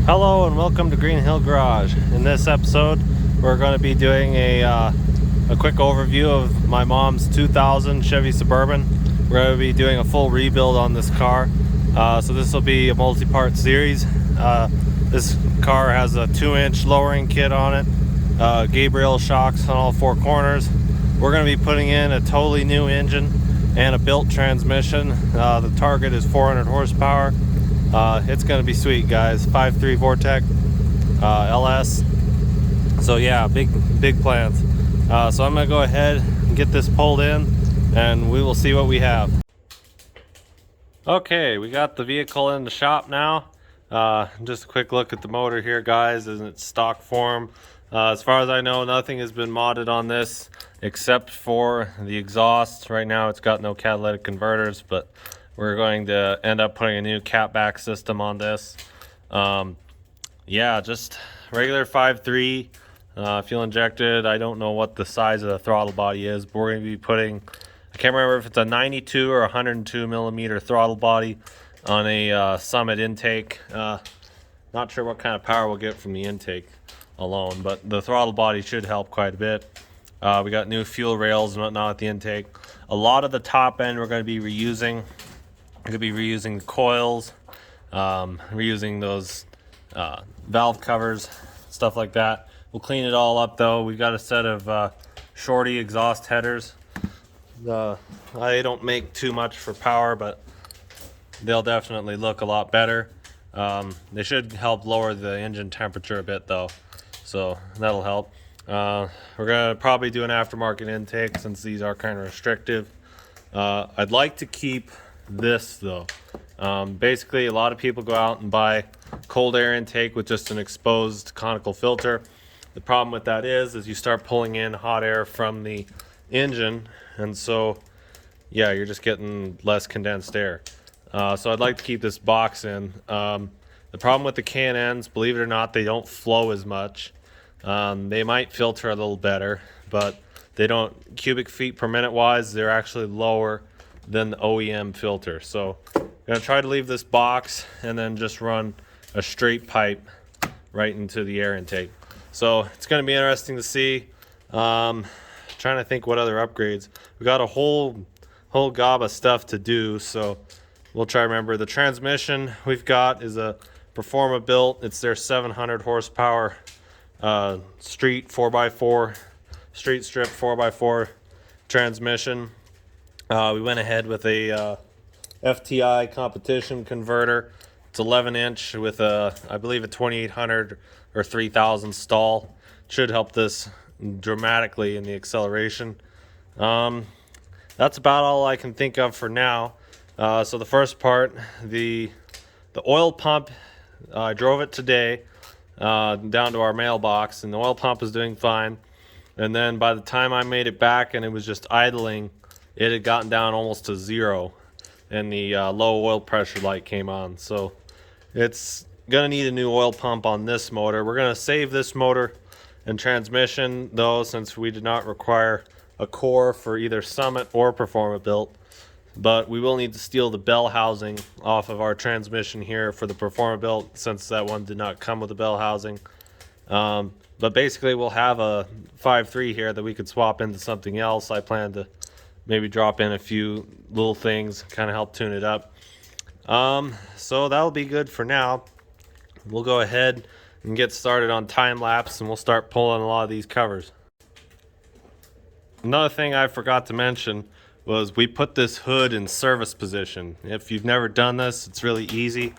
Hello and welcome to Green Hill Garage. In this episode, we're going to be doing a quick overview of my mom's 2000 Chevy Suburban. We're going to be doing a full rebuild on this car. So this will be a multi-part series. This car has a 2-inch lowering kit on it, Gabriel shocks on all 4 corners. We're going to be putting in a totally new engine and a built transmission. The target is 400 horsepower. It's gonna be sweet, guys. 5.3 Vortec LS. So yeah, big plans. So I'm gonna go ahead and get this pulled in and we will see what we have. Okay, we got the vehicle in the shop now. Just a quick look at the motor here, guys, in its stock form. As far as I know, nothing has been modded on this except for the exhaust. Right now it's got no catalytic converters, but we're going to end up putting a new catback system on this. Yeah, just regular 5.3 fuel injected. I don't know what the size of the throttle body is, but we're going to be putting, I can't remember if it's a 92 or 102 millimeter throttle body on a Summit intake. Not sure what kind of power we'll get from the intake alone, but the throttle body should help quite a bit. We got new fuel rails and whatnot at the intake. A lot of the top end we're going to be reusing. We're going to be reusing the coils, reusing those valve covers, stuff like that. We'll clean it all up though. We've got a set of shorty exhaust headers. I don't make too much for power, but they'll definitely look a lot better. They should help lower the engine temperature a bit though, so that'll help. We're going to probably do an aftermarket intake since these are kind of restrictive. I'd like to keep this though. Basically, a lot of people go out and buy cold air intake with just an exposed conical filter. The problem with that is you start pulling in hot air from the engine, and so yeah, you're just getting less condensed air. So I'd like to keep this box in. The problem with the K&Ns, believe it or not, they don't flow as much. They might filter a little better, but they don't, cubic feet per minute wise, they're actually lower than the OEM filter. So I'm gonna try to leave this box and then just run a straight pipe right into the air intake. So it's gonna be interesting to see. Trying to think what other upgrades. We got a whole gob of stuff to do, so we'll try to remember. The transmission we've got is a Perfomabuilt. It's their 700 horsepower street 4x4 street strip 4x4 transmission. We went ahead with a FTI competition converter. It's 11-inch with I believe a 2800 or 3000 stall. Should help this dramatically in the acceleration. That's about all I can think of for now. So the first part, the oil pump, I drove it today down to our mailbox, and the oil pump is doing fine. And then by the time I made it back and it was just idling, it had gotten down almost to 0, and the low oil pressure light came on. So it's gonna need a new oil pump on this motor. We're gonna save this motor and transmission though, since we did not require a core for either Summit or Perfomabuilt. But we will need to steal the bell housing off of our transmission here for the Perfomabuilt, since that one did not come with a bell housing. But basically we'll have a 5.3 here that we could swap into something else. I plan to maybe drop in a few little things, kind of help tune it up. So that'll be good for now. We'll go ahead and get started on time lapse, and we'll start pulling a lot of these covers. Another thing I forgot to mention was we put this hood in service position. If you've never done this, it's really easy.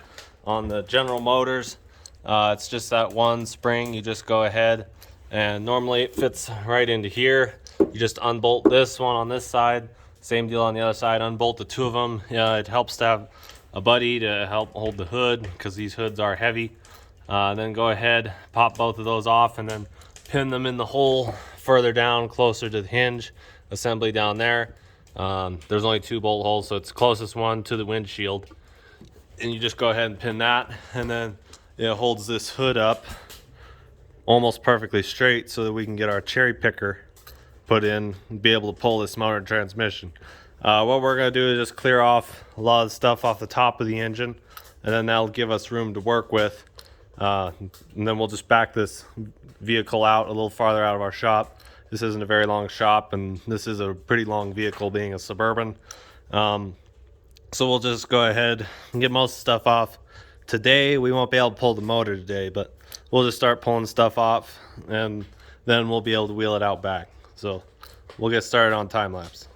On the General Motors, it's just that one spring. You just go ahead, and normally it fits right into here. You just unbolt this one on this side, same deal on the other side, unbolt the 2 of them. Yeah, it helps to have a buddy to help hold the hood, because these hoods are heavy. Then go ahead, pop both of those off, and then pin them in the hole further down, closer to the hinge assembly down there. There's only 2 bolt holes, so it's the closest one to the windshield. And you just go ahead and pin that, and then it holds this hood up almost perfectly straight so that we can get our cherry picker put in and be able to pull this motor and transmission. What we're going to do is just clear off a lot of stuff off the top of the engine, and then that'll give us room to work with And then we'll just back this vehicle out a little farther out of our shop. This isn't a very long shop, and this is a pretty long vehicle being a Suburban. So we'll just go ahead and get most of the stuff off. Today, we won't be able to pull the motor today, but we'll just start pulling stuff off, and then we'll be able to wheel it out back. So we'll get started on time lapse.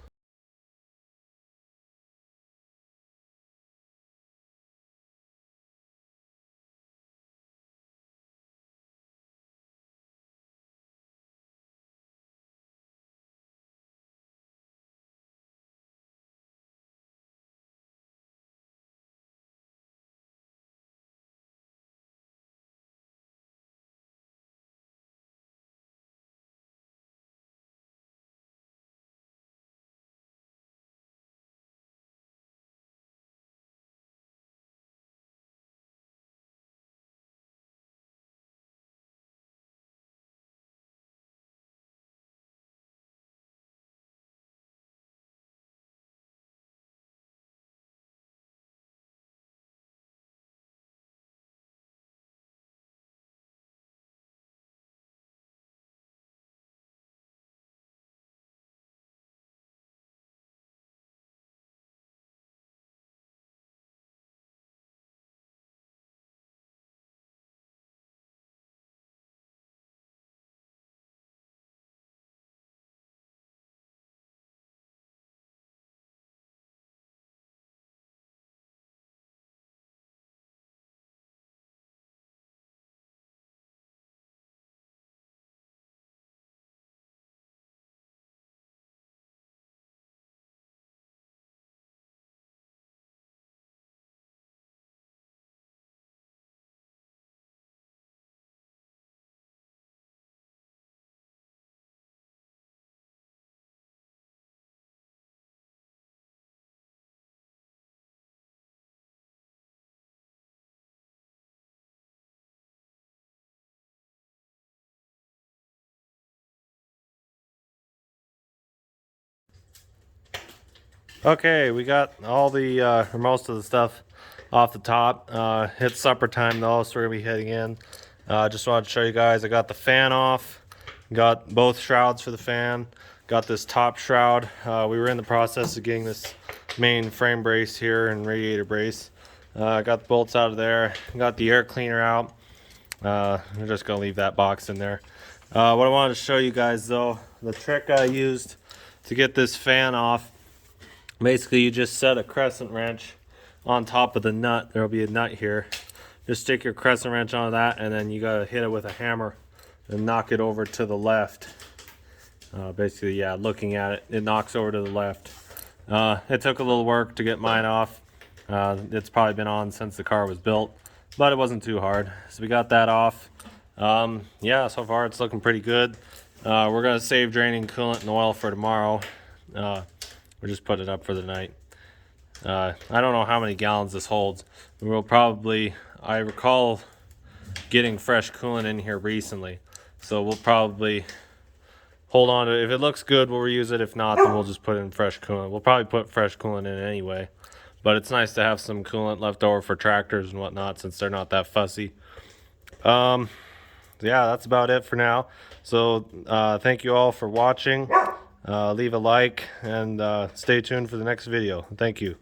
Okay, we got all the or most of the stuff off the top. It's supper time though, so we're gonna be heading in. Just wanted to show you guys, I got the fan off, got both shrouds for the fan, got this top shroud. We were in the process of getting this main frame brace here and radiator brace. Got the bolts out of there, got the air cleaner out. We're just gonna leave that box in there. What I wanted to show you guys though, the trick I used to get this fan off. Basically, you just set a crescent wrench on top of the nut. There'll be a nut here. Just stick your crescent wrench onto that, and then you gotta hit it with a hammer and knock it over to the left. Basically, yeah, looking at it, it knocks over to the left. It took a little work to get mine off. It's probably been on since the car was built, but it wasn't too hard. So we got that off. Yeah, so far it's looking pretty good. We're gonna save draining coolant and oil for tomorrow. We're just putting it up for the night. I don't know how many gallons this holds. We'll probably, I recall getting fresh coolant in here recently, so we'll probably hold on to it. If it looks good, we'll reuse it. If not, then we'll just put in fresh coolant. We'll probably put fresh coolant in anyway, but it's nice to have some coolant left over for tractors and whatnot since they're not that fussy. Yeah, that's about it for now. So thank you all for watching. Leave a like and stay tuned for the next video. Thank you.